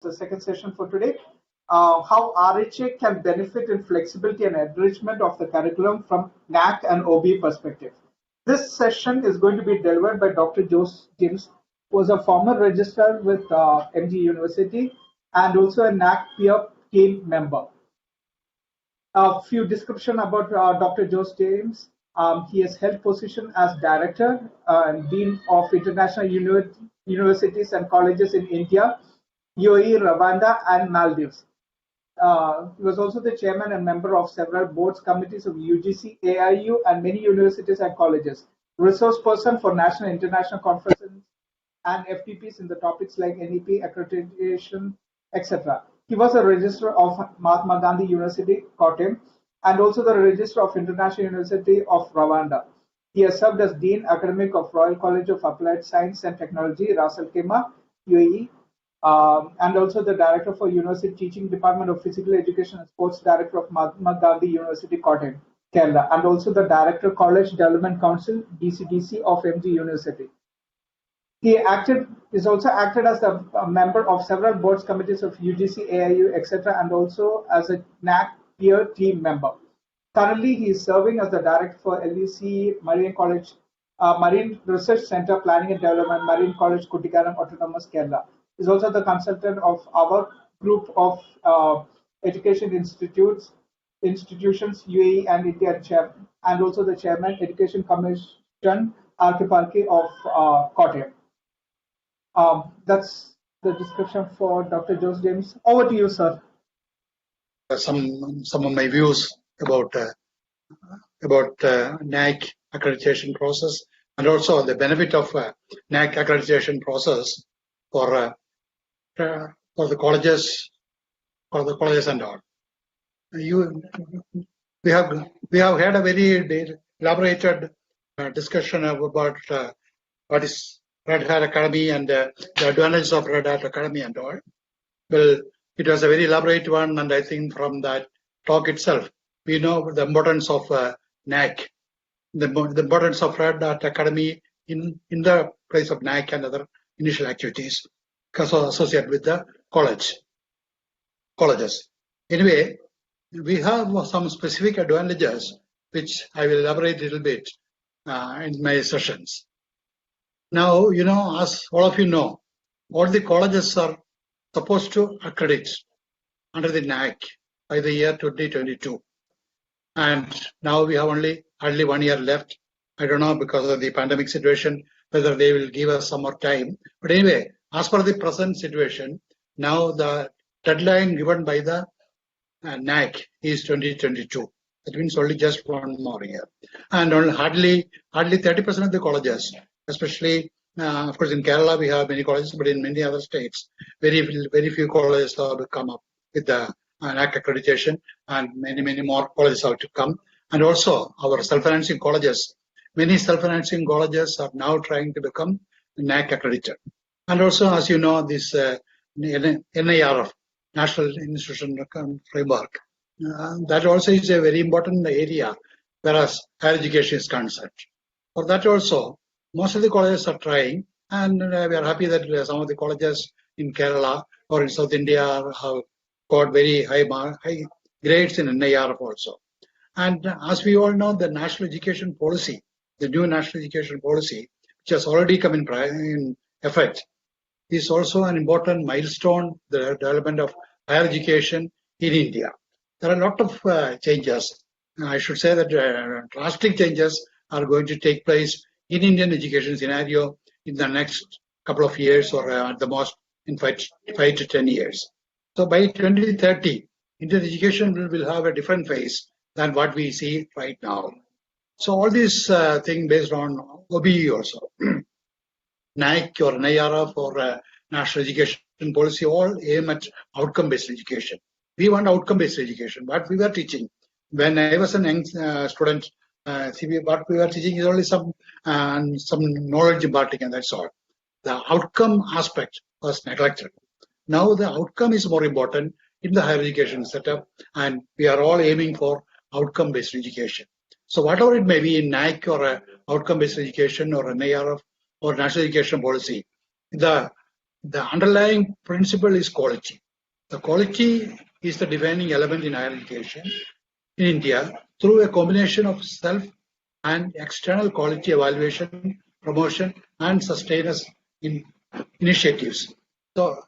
the second session for today. How RHA can benefit in flexibility and enrichment of the curriculum from NAAC and OBE perspective. This session is going to be delivered by Dr. Jose James, who was a former registrar with MG University and also a NAAC peer team member. A few description about Dr. Jose James. He has held position as director and dean of international universities and colleges in India, UAE, Rwanda, and Maldives. He was also the chairman and member of several boards, committees of UGC, AIU, and many universities and colleges. Resource person for national and international conferences and FTPs in the topics like NEP, accreditation, etc. He was a registrar of Mahatma Gandhi University, Kottayam, and also the registrar of International University of Rwanda. He has served as Dean Academic of Royal College of Applied Science and Technology, Ras Al Khaimah, UAE, and also the Director for University Teaching Department of Physical Education and Sports Director of Mahatma Gandhi University, Kottayam, Kerala, and also the Director College Development Council, DCDC of MG University. He is also acted as a member of several boards, committees of UGC, AIU, etc., and also as a NAAC peer team member. Currently, he is serving as the director for LEC Marine College, Marine Research Center Planning and Development, Marine College, Kuttikaram, Autonomous, Kerala. He is also the consultant of our group of education institutions, UAE and India, and also the chairman, Education Commission, Archiparchy of Kottayam. That's the description for Dr. Jose James. Over to you, sir. Some of my views about NAAC accreditation process and also the benefit of NAAC accreditation process for the colleges and all. We have had a very elaborated discussion about what is Red Hat Academy and the advantages of Red Hat Academy and all. Well, it was a very elaborate one, and I think from that talk itself, we know the importance of NAAC, the importance of Red Hat Academy in the place of NAAC and other initial activities associated with the colleges. Anyway, we have some specific advantages which I will elaborate a little bit in my sessions. Now, as all of you know, all the colleges are supposed to accredit under the NAAC by the year 2022. And now we have only hardly 1 year left. I don't know, because of the pandemic situation, whether they will give us some more time. But anyway, as per the present situation, now the deadline given by the NAAC is 2022. That means only just 1 more year. And only hardly 30% of the colleges, especially, of course, in Kerala, we have many colleges, but in many other states, very few colleges have come up with the NAAC accreditation, and many more colleges have to come. And also, our self-financing colleges, many self-financing colleges are now trying to become NAAC accredited. And also, as you know, this NIRF, National Institution Framework, that also is a very important area, whereas higher education is concerned. For that also, most of the colleges are trying, and we are happy that some of the colleges in Kerala or in South India have got very high grades in NIRF also. And as we all know, the national education policy, the new national education policy, which has already come in effect, is also an important milestone, the development of higher education in India. There are a lot of changes. I should say that drastic changes are going to take place in Indian education scenario in the next couple of years, or at the most in 5 to 10 years. So by 2030, Indian education will have a different face than what we see right now. So all these things based on OBE also, NAAC or NIRF or national education policy all aim at outcome-based education. We want outcome-based education. What we were teaching when I was a young student, what we were teaching is only some knowledge imparting, and that's all. The outcome aspect was neglected. Now the outcome is more important in the higher education setup, and we are all aiming for outcome-based education. So whatever it may be in NAAC or outcome-based education or NIRF or national education policy, the the underlying principle is quality. The quality is the defining element in higher education in India through a combination of self and external quality evaluation, promotion, and sustenance in initiatives. So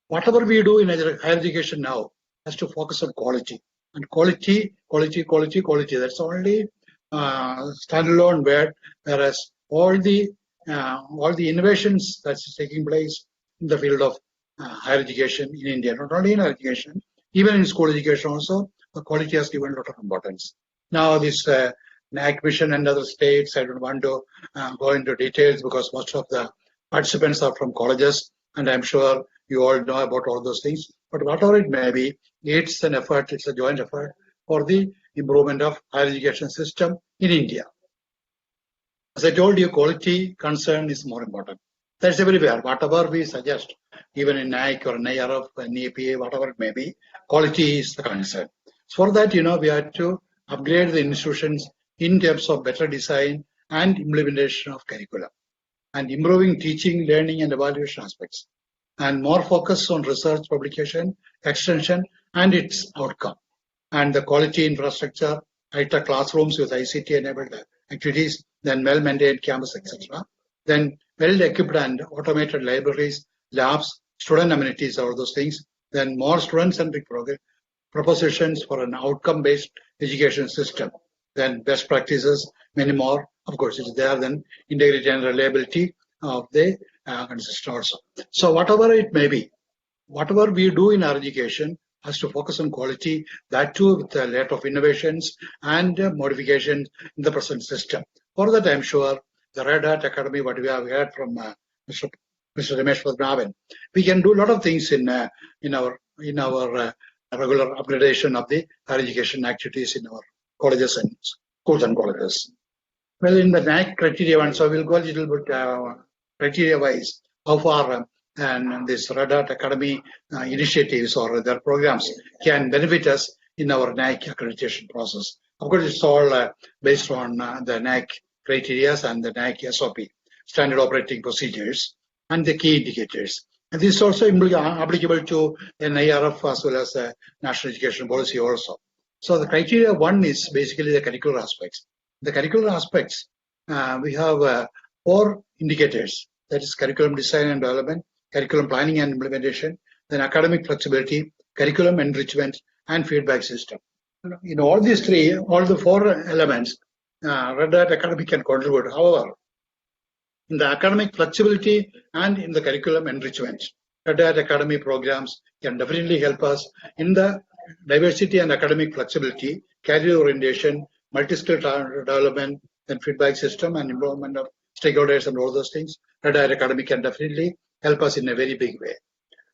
whatever we do in higher education now has to focus on quality. And quality. That's only standalone word, whereas all the innovations that's taking place in the field of higher education in India, not only in higher education, even in school education also, the quality has given a lot of importance. Now this NAAC mission and other states, I don't want to go into details because most of the participants are from colleges, and I'm sure you all know about all those things. But whatever it may be, it's an effort, it's a joint effort for the improvement of higher education system in India. As I told you, quality concern is more important. That's everywhere. Whatever we suggest, even in NIC or NIRF, NAPA, whatever it may be, quality is the concern. So for that, we have to upgrade the institutions in terms of better design and implementation of curriculum, and improving teaching, learning, and evaluation aspects, and more focus on research, publication, extension, and its outcome, and the quality infrastructure, high-tech classrooms with ICT-enabled activities, then well-maintained campus, etc. Then well-equipped and automated libraries, labs, student amenities, all those things. Then more student-centric propositions for an outcome-based education system. Then best practices, many more. Of course, it's there. Then integrity and reliability of the system also. So whatever it may be, whatever we do in our education has to focus on quality, that too with a lot of innovations and modifications in the present system. For that, I'm sure the Red Hat Academy, what we have heard from Mr. Ramesh Padmanabhan, we can do a lot of things in our regular upgradation of the higher education activities in our colleges and schools and colleges. Well, in the NAAC criteria one, so we'll go a little bit criteria-wise, how far and this Red Hat Academy initiatives or their programs can benefit us in our NAAC accreditation process. Of course, it's all based on the NAAC criteria and the NAAC SOP, standard operating procedures, and the key indicators. And this is also applicable to NIRF as well as National Education Policy also. So the criteria one is basically the curricular aspects. The curricular aspects, we have 4 indicators, that is curriculum design and development, curriculum planning and implementation, then academic flexibility, curriculum enrichment, and feedback system. In all these 3, all the 4 elements, Red Hat Academy can contribute. However, in the academic flexibility and in the curriculum enrichment, Red Hat Academy programs can definitely help us in the diversity and academic flexibility, career orientation, multi-skill development, and feedback system, and involvement of stakeholders and all those things. Red Hat Academy can definitely help us in a very big way.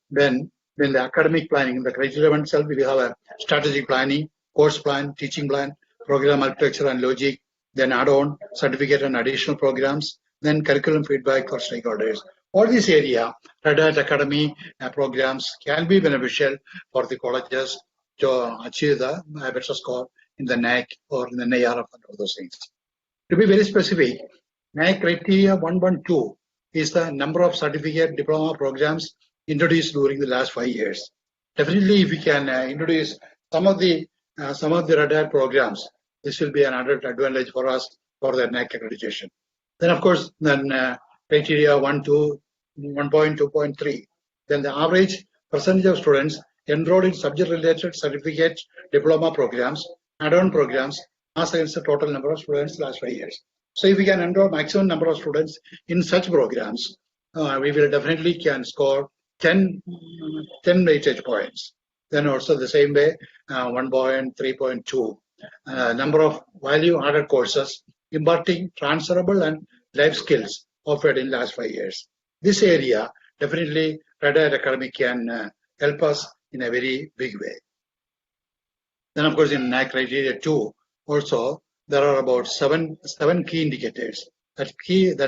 Then the academic planning, the criteria itself, we have a strategic planning, course plan, teaching plan, program architecture and logic, then add-on, certificate and additional programs, then curriculum feedback for stakeholders. All this area, Red Hat Academy programs can be beneficial for the colleges to achieve the better score in the NAAC or in the NIRF and all those things. To be very specific, NAAC criteria 112 is the number of certificate diploma programs introduced during the last 5 years. Definitely, if we can introduce some of the Red Hat programs, this will be an added advantage for us for the NAAC accreditation. Then, of course, criteria 1.2.3. Then the average percentage of students enrolled in subject-related certificate diploma programs, add-on programs, as against the total number of students last 5 years. So if we can enroll maximum number of students in such programs, we will definitely can score 10 weightage points. Then also the same way, 1.3.2, number of value-added courses imparting transferable and life skills offered in last 5 years. This area definitely Red Hat Academy can help us in a very big way. Then of course in NAAC criteria 2 also there are about seven key indicators. That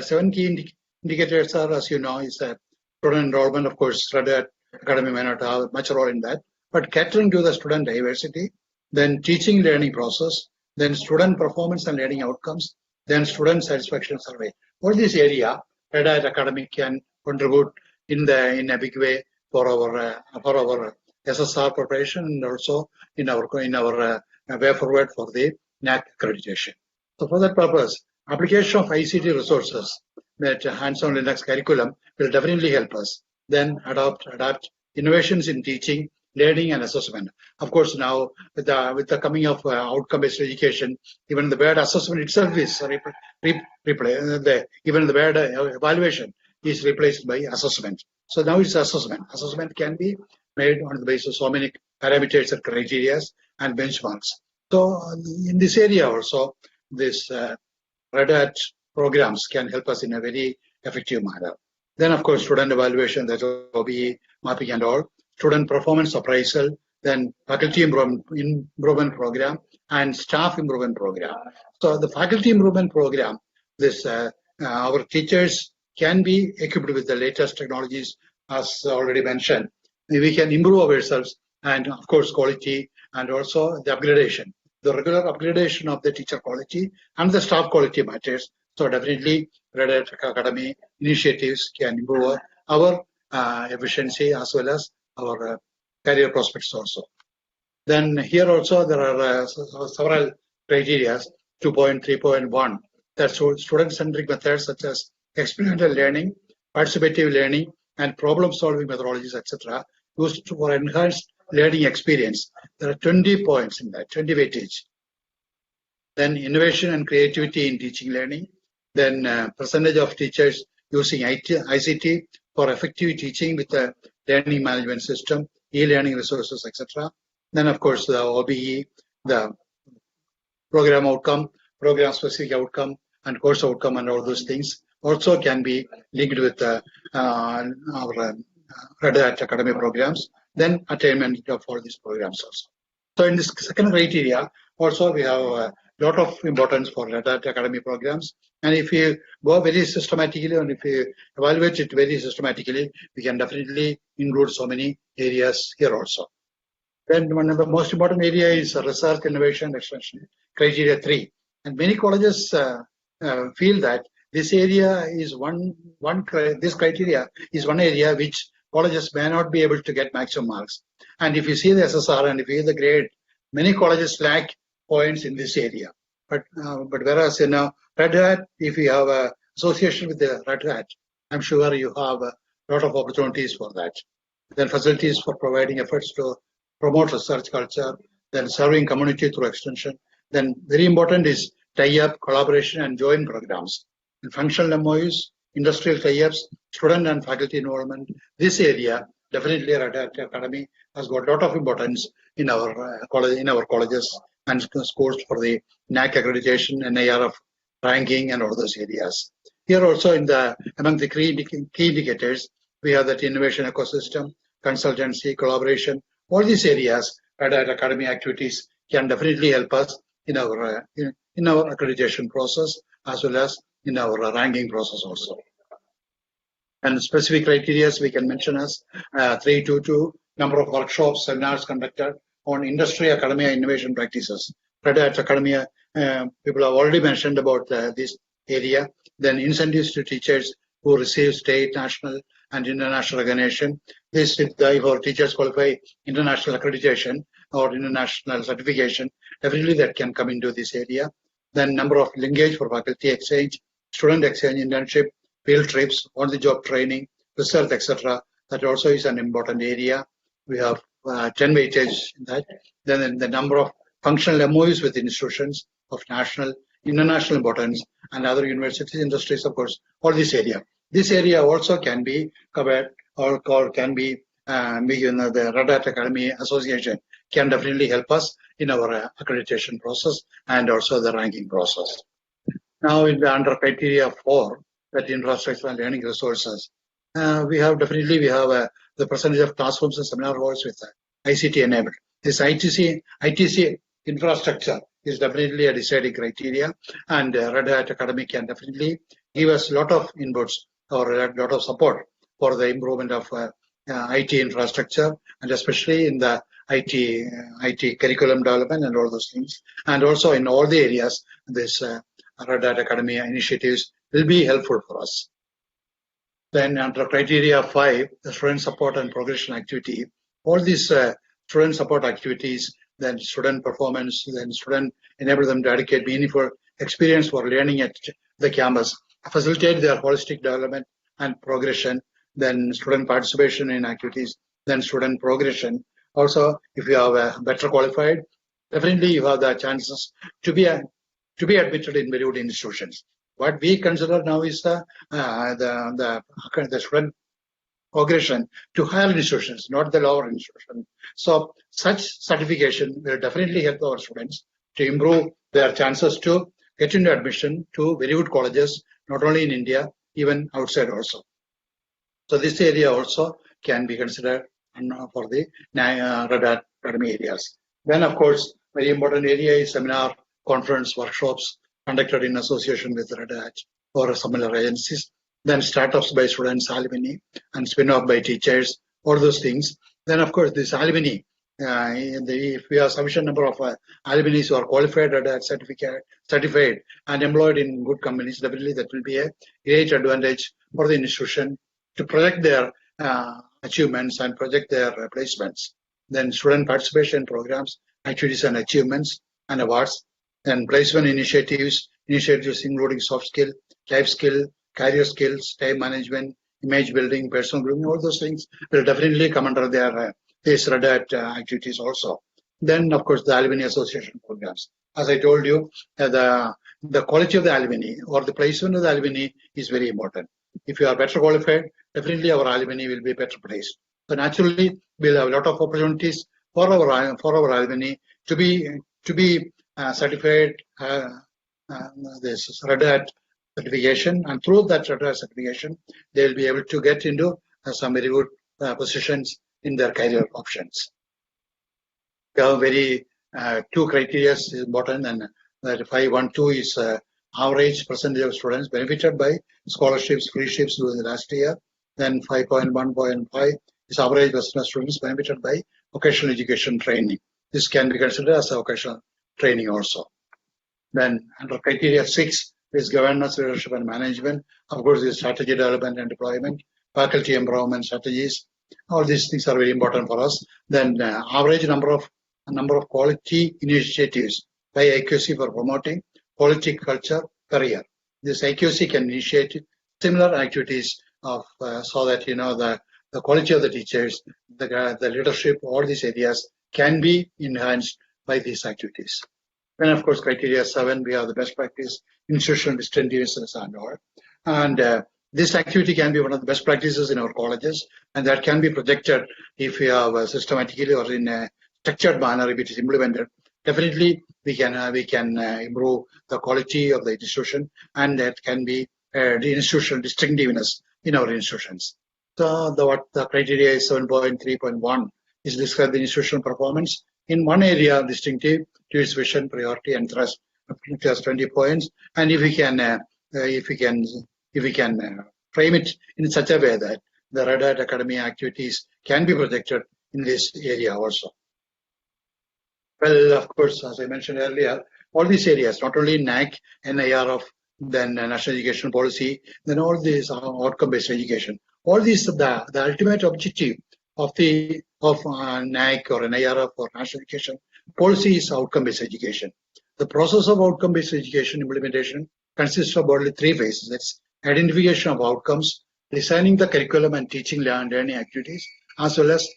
7 key indicators are, as you know, is student enrollment. Of course, Red Hat Academy may not have much role in that, but catering to the student diversity, then teaching learning process, then student performance and learning outcomes, then student satisfaction survey. All this area, Red Hat Academy can contribute in a big way for our SSR preparation and also in our way forward for the NAAC accreditation. So for that purpose, application of ICT resources that hands-on Linux curriculum will definitely help us. Then adapt innovations in teaching, learning, and assessment. Of course, now with the coming of outcome-based education, even the word assessment itself is even the word evaluation is replaced by assessment. So now it's assessment. Assessment can be made on the basis of so many parameters and criteria and benchmarks. So in this area also, this Red Hat programs can help us in a very effective manner. Then, of course, student evaluation, that's OBE, mapping and all, student performance appraisal, then faculty improvement program, and staff improvement program. So the faculty improvement program, this our teachers can be equipped with the latest technologies, as already mentioned. We can improve ourselves and, of course, quality and also the upgradation. The regular upgradation of the teacher quality and the staff quality matters. So definitely, Red Hat Academy initiatives can improve our efficiency as well as our career prospects also. Then here also there are several criteria, 2.3.1, that student-centric methods such as experiential learning, participative learning, and problem-solving methodologies, etc., used for enhanced learning experience. There are 20 points in that, 20 weightage. Then innovation and creativity in teaching learning. Then percentage of teachers using ICT for effective teaching with a learning management system, e-learning resources, etc. Then, of course, the OBE, the program outcome, program-specific outcome, and course outcome, and all those things also can be linked with our Red Hat Academy programs. Then attainment of all these programs also. So in this second criteria, also we have a lot of importance for Red Hat Academy programs. And if you go very systematically and if you evaluate it very systematically, we can definitely include so many areas here also. Then one of the most important area is research, innovation, extension, criteria 3. And many colleges feel that this area is this criteria is one area which colleges may not be able to get maximum marks. And if you see the SSR and if you see the grade, many colleges lack points in this area. But whereas Red Hat, if you have an association with the Red Hat, I'm sure you have a lot of opportunities for that. Then facilities for providing efforts to promote research culture, then serving community through extension. Then very important is tie-up, collaboration, and joint programs. And functional MOUs, industrial tie-ups, student and faculty involvement. This area, definitely Red Hat Academy has got a lot of importance in our colleges and schools for the NAAC accreditation, NIRF ranking, and all those areas. Here also among the key indicators, we have that innovation ecosystem, consultancy, collaboration. All these areas, Red Hat Academy activities can definitely help us in our accreditation process as well as in our ranking process also. And specific criteria we can mention as 322, number of workshops, seminars conducted on industry, academia, innovation practices. Red Hat Academia, people have already mentioned about this area. Then incentives to teachers who receive state, national, and international recognition. This, if our teachers qualify international accreditation or international certification, definitely that can come into this area. Then number of linkage for faculty exchange, student exchange, internship, field trips, on-the-job training, research, etc. That also is an important area. We have 10 weightage in that. Then the number of functional MOUs with institutions of national, international importance, and other universities, industries, of course, all this area. This area also can be covered or can be the Red Hat Academy Association can definitely help us in our accreditation process and also the ranking process. Now, under criteria 4, that infrastructure and learning resources, we have the percentage of classrooms and seminar halls with ICT enabled. This ITC infrastructure is definitely a deciding criteria, and Red Hat Academy can definitely give us a lot of inputs or a lot of support for the improvement of IT infrastructure, and especially in the IT curriculum development and all those things. And also in all the areas, this Red Hat Academy initiatives will be helpful for us. Then under criteria 5, the student support and progression activity, all these student support activities, then student performance, then student enable them to dedicate meaningful experience for learning at the campus, facilitate their holistic development and progression, then student participation in activities, then student progression. Also, if you are better qualified, definitely you have the chances to be admitted in very good institutions. What we consider now is the student progression to higher institutions, not the lower institution. So such certification will definitely help our students to improve their chances to get into admission to very good colleges, not only in India, even outside also. So this area also can be considered for the Red Hat Academy areas. Then, of course, very important area is seminar, conference, workshops conducted in association with Red Hat or similar agencies. Then startups by students, alumni, and spin-off by teachers, all those things. Then, of course, this alumni, if we have sufficient number of alumni who are qualified Red Hat certified and employed in good companies, definitely that will be a great advantage for the institution to project their achievements and project their placements. Then student participation programs, activities and achievements and awards. Then placement initiatives including soft skill, life skill, career skills, time management, image building, personal grooming, all those things will definitely come under their these Red Hat activities also. Then, of course, the alumni association programs. As I told you, the quality of the alumni or the placement of the alumni is very important. If you are better qualified, definitely our alumni will be better placed. So naturally, we'll have a lot of opportunities for our alumni to be certified this Red Hat certification, and through that Red Hat certification, they will be able to get into some very good positions in their career options. We have very two criteria is important, and that 512 is average percentage of students benefited by scholarships, freeships during the last year. Then 5.1.5 is average percentage of students benefited by vocational education training. This can be considered as a vocational training also. Then under criteria 6 is governance, leadership, and management. Of course, the strategy development and deployment, faculty empowerment strategies. All these things are very important for us. Then average number of quality initiatives by IQC for promoting quality culture career. This IQC can initiate similar activities of so that the quality of the teachers, the leadership, all these areas can be enhanced by these activities. Then, of course, criteria 7, we have the best practice, institutional distinctiveness and all. And this activity can be one of the best practices in our colleges, and that can be projected if we have systematically or in a structured manner if it is implemented. Definitely, we can improve the quality of the institution, and that can be the institutional distinctiveness in our institutions. So the criteria is 7.3.1 is describe the institutional performance in one area distinctive to its vision, priority, and thrust. It has 20 points, and if we can frame it in such a way that the Red Hat Academy activities can be projected in this area also. Well, of course, as I mentioned earlier, all these areas, not only NAAC, NIRF, then National Education Policy, then all these outcome-based education. All these, the ultimate objective of NAAC or NIRF or National Education Policy is outcome-based education. The process of outcome-based education implementation consists of only 3 phases. That's identification of outcomes, designing the curriculum and teaching learning activities, as well as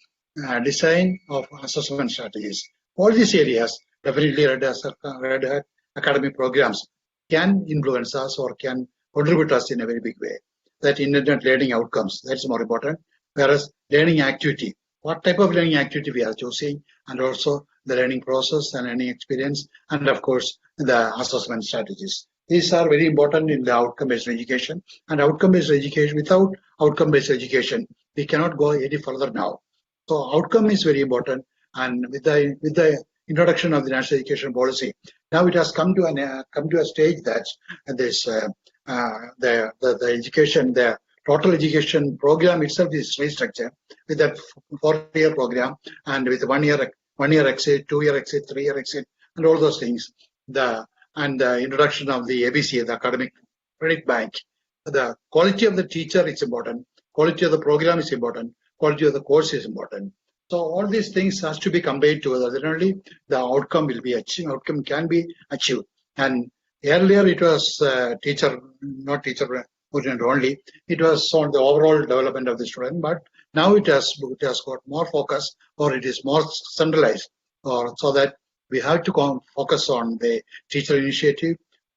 design of assessment strategies. All these areas, definitely Red Hat Academy programs can influence us or can contribute us in a very big way. That internet learning outcomes, that's more important. Whereas learning activity, what type of learning activity we are choosing, and also the learning process and learning experience, and of course, the assessment strategies. These are very important in the outcome-based education. And outcome-based education, without outcome-based education, we cannot go any further now. So outcome is very important. And with the introduction of the National Education Policy, now it has come to a stage that this the education, the total education program itself is restructured with that 4-year program and with 1 year exit, 2-year exit, 3-year exit, and all those things. The introduction of the ABC, the Academic Credit Bank, the quality of the teacher is important, quality of the program is important, quality of the course is important. So all these things has to be combined together. Then only the outcome will be achieved. Outcome can be achieved. And earlier it was not teacher oriented only. It was on the overall development of the student. But now it has got more focus, or it is more centralized, or so that we have to focus on the teacher initiative,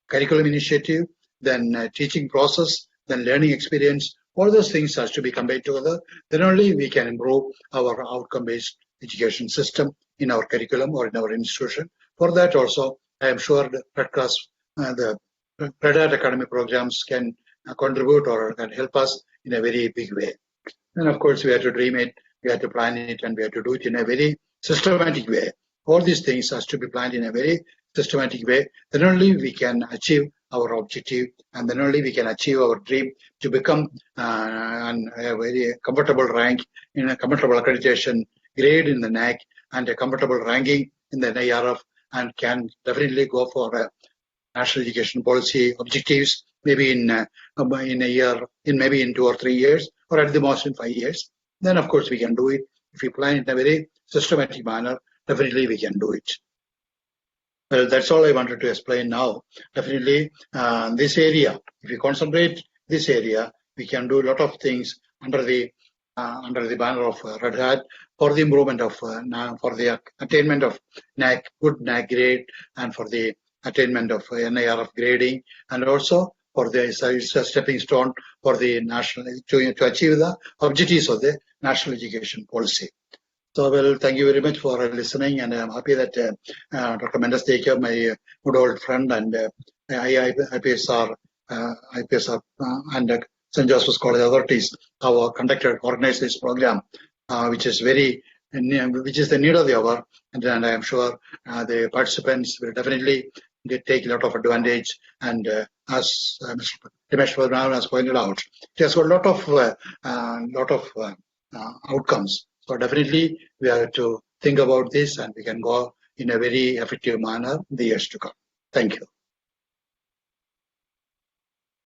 curriculum initiative, then teaching process, then learning experience. All those things has to be combined together. Then only we can improve our outcome-based education system in our curriculum or in our institution. For that also, I am sure the Red Cross, the Red Hat Academy programs can contribute or can help us in a very big way. And of course, we have to dream it, we have to plan it, and we have to do it in a very systematic way. All these things has to be planned in a very systematic way. Then only we can achieve our objective, and then only we can achieve our dream to become a very comfortable rank in a comfortable accreditation grade in the NAAC and a comfortable ranking in the NIRF, and can definitely go for national education policy objectives maybe in a year, maybe in 2 or 3 years, or at the most in 5 years. Then of course we can do it. If we plan it in a very systematic manner, definitely we can do it. Well, that's all I wanted to explain now. Definitely, this area, if we concentrate this area, we can do a lot of things under the banner of Red Hat for the improvement of, for the attainment of NAAC, good NAAC grade, and for the attainment of NIRF grading, and also for the stepping stone for the national to achieve the objectives of the national education policy. So, well, thank you very much for listening, and I'm happy that Dr. Mendes Dekar, my good old friend, and IPSR and St. Joseph's College authorities have organized this program, which is the need of the hour, and I am sure the participants will definitely take a lot of advantage. And as Mr. Dinesh Padmanabhan has pointed out, it has got a lot of outcomes. So definitely we have to think about this, and we can go in a very effective manner in the years to come. Thank you.